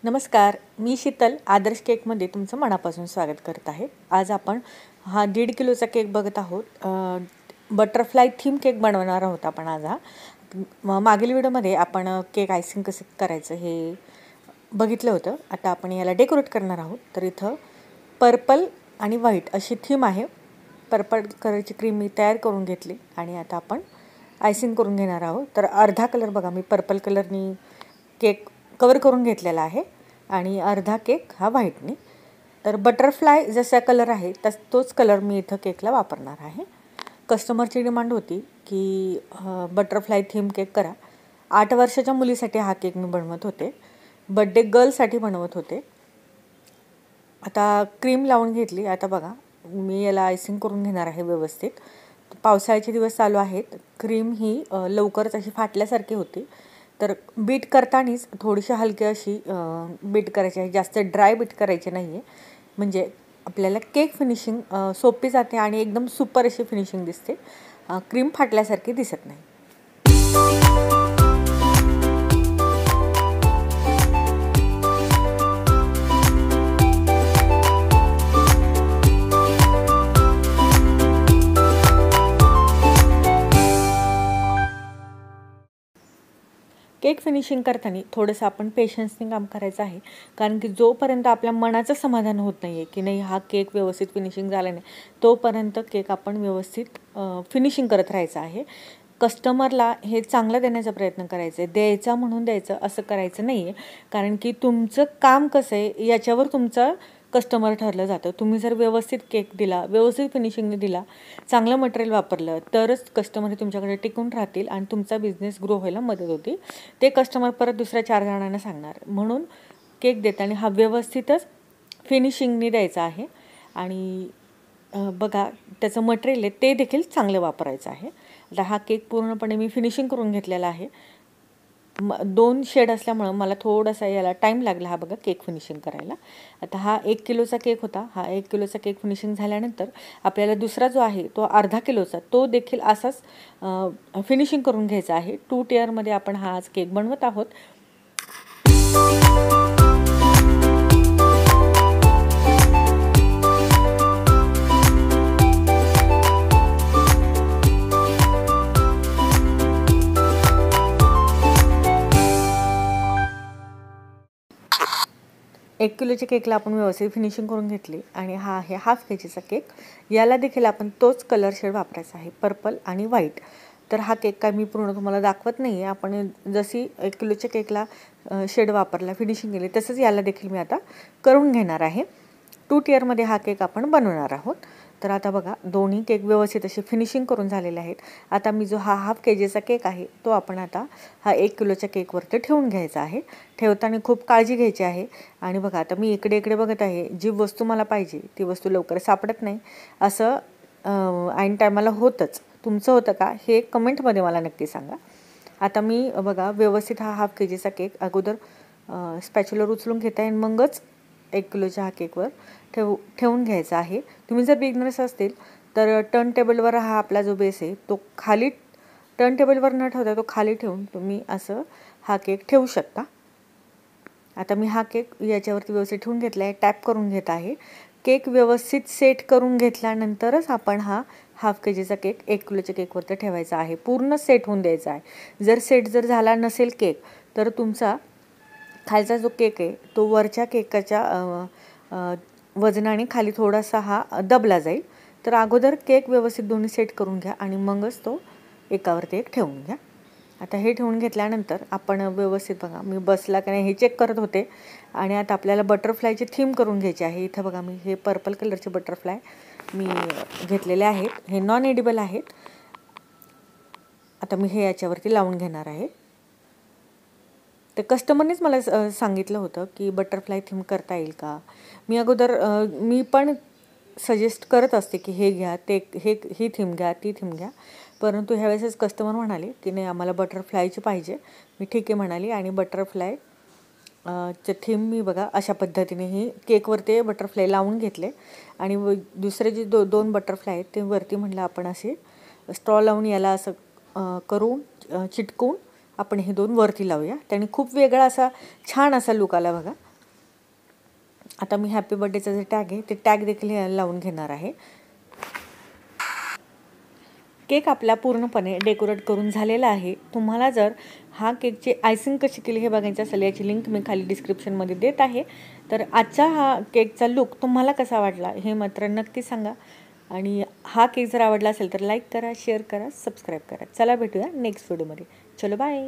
नमस्कार, मी शीतल आदर्श केकमध्ये तुमचं मनापासून स्वागत करत आहे। आज आपण हा 1.5 किलोचा केक बघत आहोत। बटरफ्लाय थीम केक बनवणार आहोत आपण आज मागील व्हिडिओमध्ये आपण केक आयसिंग कसं करायचं हे बघितलं होतं। आता आपण याला डेकोरेट करणार आहोत। तर इथं पर्पल आणि व्हाईट अशी थीम आहे। पर्पल कलरची क्रीम मी तयार करून घेतली आणि आता आपण आयसिंग करून घेणार आहोत। तर अर्धा कलर बघा मी पर्पल कलरनी केक कवर करून घेतलेला आहे आणि अर्धा केक हा व्हाईटनी। तर बटरफ्लाय जसा कलर आहे तोच कलर मी इथं केकला वापरणार आहे। कस्टमरची डिमांड होती की बटरफ्लाय थीम केक करा। 8 वर्षाच्या मुलीसाठी हा केक मी बनवत होते, बर्थडे गर्लसाठी बनवत होते। आता क्रीम लावून घेतली। आता बघा मी याला आयसिंग करून घेणार आहे व्यवस्थित। पावसाळ्याचे दिवस चालू आहेत, क्रीम ही लवकरच अशी फाटल्यासारखी होती। तर बीट करतानाच थोडीशी हलकी अशी बीट करायची आहे, जास्त ड्राय बीट करायची नाही आहे, म्हणजे आपल्याला केक फिनिशिंग सोपी जाते आणि एकदम सुपर अशी फिनिशिंग दिसते, क्रीम फाटल्यासारखी दिसत नाही। केक फिनिशिंग करताना थोडंसं आपण पेशन्सने काम करायचं आहे, कारण की जोपर्यंत आपल्या मनाचं समाधान होत नाही आहे की नाही हा केक व्यवस्थित फिनिशिंग झाला नाही, तोपर्यंत केक आपण व्यवस्थित फिनिशिंग करत राहायचं आहे। कस्टमरला हे चांगलं देण्याचा प्रयत्न करायचा आहे, द्यायचा म्हणून द्यायचं असं करायचं नाही आहे, कारण की तुमचं काम कसं आहे याच्यावर तुमचं कस्टमर ठरलं जातं। तुम्ही जर व्यवस्थित केक दिला, व्यवस्थित फिनिशिंगने दिला, चांगलं मटेरियल वापरलं तरच कस्टमर तुमच्याकडे टिकून राहतील आणि तुमचा बिझनेस ग्रो व्हायला मदत होते। ते कस्टमर परत दुसऱ्या 4 जणांना सांगणार। म्हणून केक देताना हा व्यवस्थितच फिनिशिंगने द्यायचा आहे आणि बघा त्याचं मटेरियल आहे ते देखील चांगलं वापरायचं आहे। आता हा केक पूर्णपणे मी फिनिशिंग करून घेतलेला आहे। 2 शेड असल्यामुळं मला थोडासा याला टाईम लागला हा बघा केक फिनिशिंग करायला। आता हा 1 किलोचा केक होता। हा 1 किलोचा केक फिनिशिंग झाल्यानंतर आपल्याला दुसरा जो आहे तो अर्धा किलोचा, तो देखील असाच फिनिशिंग करून घ्यायचा आहे। 2 टियरमध्ये आपण हा आज केक बनवत आहोत। एक किलोच्या केकला आपण व्यवस्थित फिनिशिंग करून घेतली आणि हा आहे हाफ केजीचा केक। याला देखील आपण तोच कलर शेड वापरायचा आहे, पर्पल आणि व्हाईट। तर हा केक काय मी पूर्ण तुम्हाला दाखवत नाही आहे, आपण जशी 1 किलोच्या केकला शेड वापरला, फिनिशिंग केली, तसंच याला देखील मी आता करून घेणार आहे। 2 टियरमध्ये हा केक आपण बनवणार आहोत। तर आता बघा दोन्ही केक व्यवस्थित असे फिनिशिंग करून झालेले आहेत। आता मी जो हा हाफ केजीचा केक आहे तो आपण आता हा 1 किलोच्या केकवरती ठेवून घ्यायचा आहे। ठेवताना खूप काळजी घ्यायची आहे। आणि बघा आता मी इकडे बघत आहे, जी वस्तू मला पाहिजे ती वस्तू लवकर सापडत नाही, असं ऐन टायमाला होतंच। तुमचं होतं का हे कमेंटमध्ये मला नक्की सांगा। आता मी बघा व्यवस्थित हा हाफ केजीचा केक अगोदर स्पॅच्युलर उचलून घेता येईल, मगच 1 किलोच्या हा केकवर ठेवून घ्यायचा आहे। तुम्ही जर बिगनर्स असतील तर टर्न टेबलवर हा आपला जो बेस आहे तो खाली, टर्न टेबलवर न ठेवता तो खाली ठेवून तुम्ही असं हा केक ठेवू शकता। आता मी हा केक याच्यावरती व्यवस्थित ठेवून घेतला आहे, टॅप करून घेत आहे। केक व्यवस्थित सेट करून घेतल्यानंतरच आपण हा हाफ केजीचा केक 1 किलोच्या केकवरती ठेवायचा आहे, पूर्ण सेट होऊन द्यायचा आहे। जर सेट झाला नसेल केक तर तुमचा खालचा जो केक आहे तो वरच्या केकाच्या वजनाने खाली थोडासा हा दबला जाईल। तर अगोदर केक व्यवस्थित दोन्ही सेट करून घ्या आणि मगच तो एकावरती एक ठेवून घ्या। आता हे ठेवून घेतल्यानंतर आपण व्यवस्थित बघा मी बसला की नाही हे चेक करत होते। आणि आता आपल्याला बटरफ्लायची थीम करून घ्यायची आहे। इथं बघा मी हे पर्पल कलरचे बटरफ्लाय मी घेतलेले आहेत, हे नॉन एडिबल आहेत। आता मी हे याच्यावरती लावून घेणार आहे। तर कस्टमरनेच मला सांगितलं होतं की बटरफ्लाय थीम करता येईल का। मी अगोदर मी पण सजेस्ट करत असते की हे घ्या, ते ही थीम घ्या, ती थीम घ्या, परंतु ह्यावेळेसच कस्टमर म्हणाले की नाही आम्हाला बटरफ्लायची पाहिजे। मी ठीक आहे म्हणाली आणि बटरफ्लाय चे थीम मी बघा अशा पद्धतीने ही केकवरती बटरफ्लाय लावून घेतले आणि दुसरे जे 2 बटरफ्लाय आहेत ते वरती म्हटलं आपण असे स्ट्रॉ लावून याला असं करून चिटकवून आपण हे 2 वरती लावूया, त्याने खूप वेगळा असा छान असा लुक आला बघा। आता मी हॅपी बर्थडेचा जे टॅग आहे ते टॅग देखील याला लावून घेणार आहे। केक आपला पूर्णपणे डेकोरेट करून झालेला आहे। तुम्हाला जर हा केकची आयसिंग कशी केली हे बघायचं असेल याची लिंक मी खाली डिस्क्रिप्शनमध्ये देत आहे। तर आजचा हा केकचा लुक तुम्हाला कसा वाटला हे मात्र नक्की सांगा आणि हा केक जर आवडला असेल तर लाईक करा, शेअर करा, सबस्क्राईब करा। चला भेटूया नेक्स्ट व्हिडिओमध्ये। चलो बाय।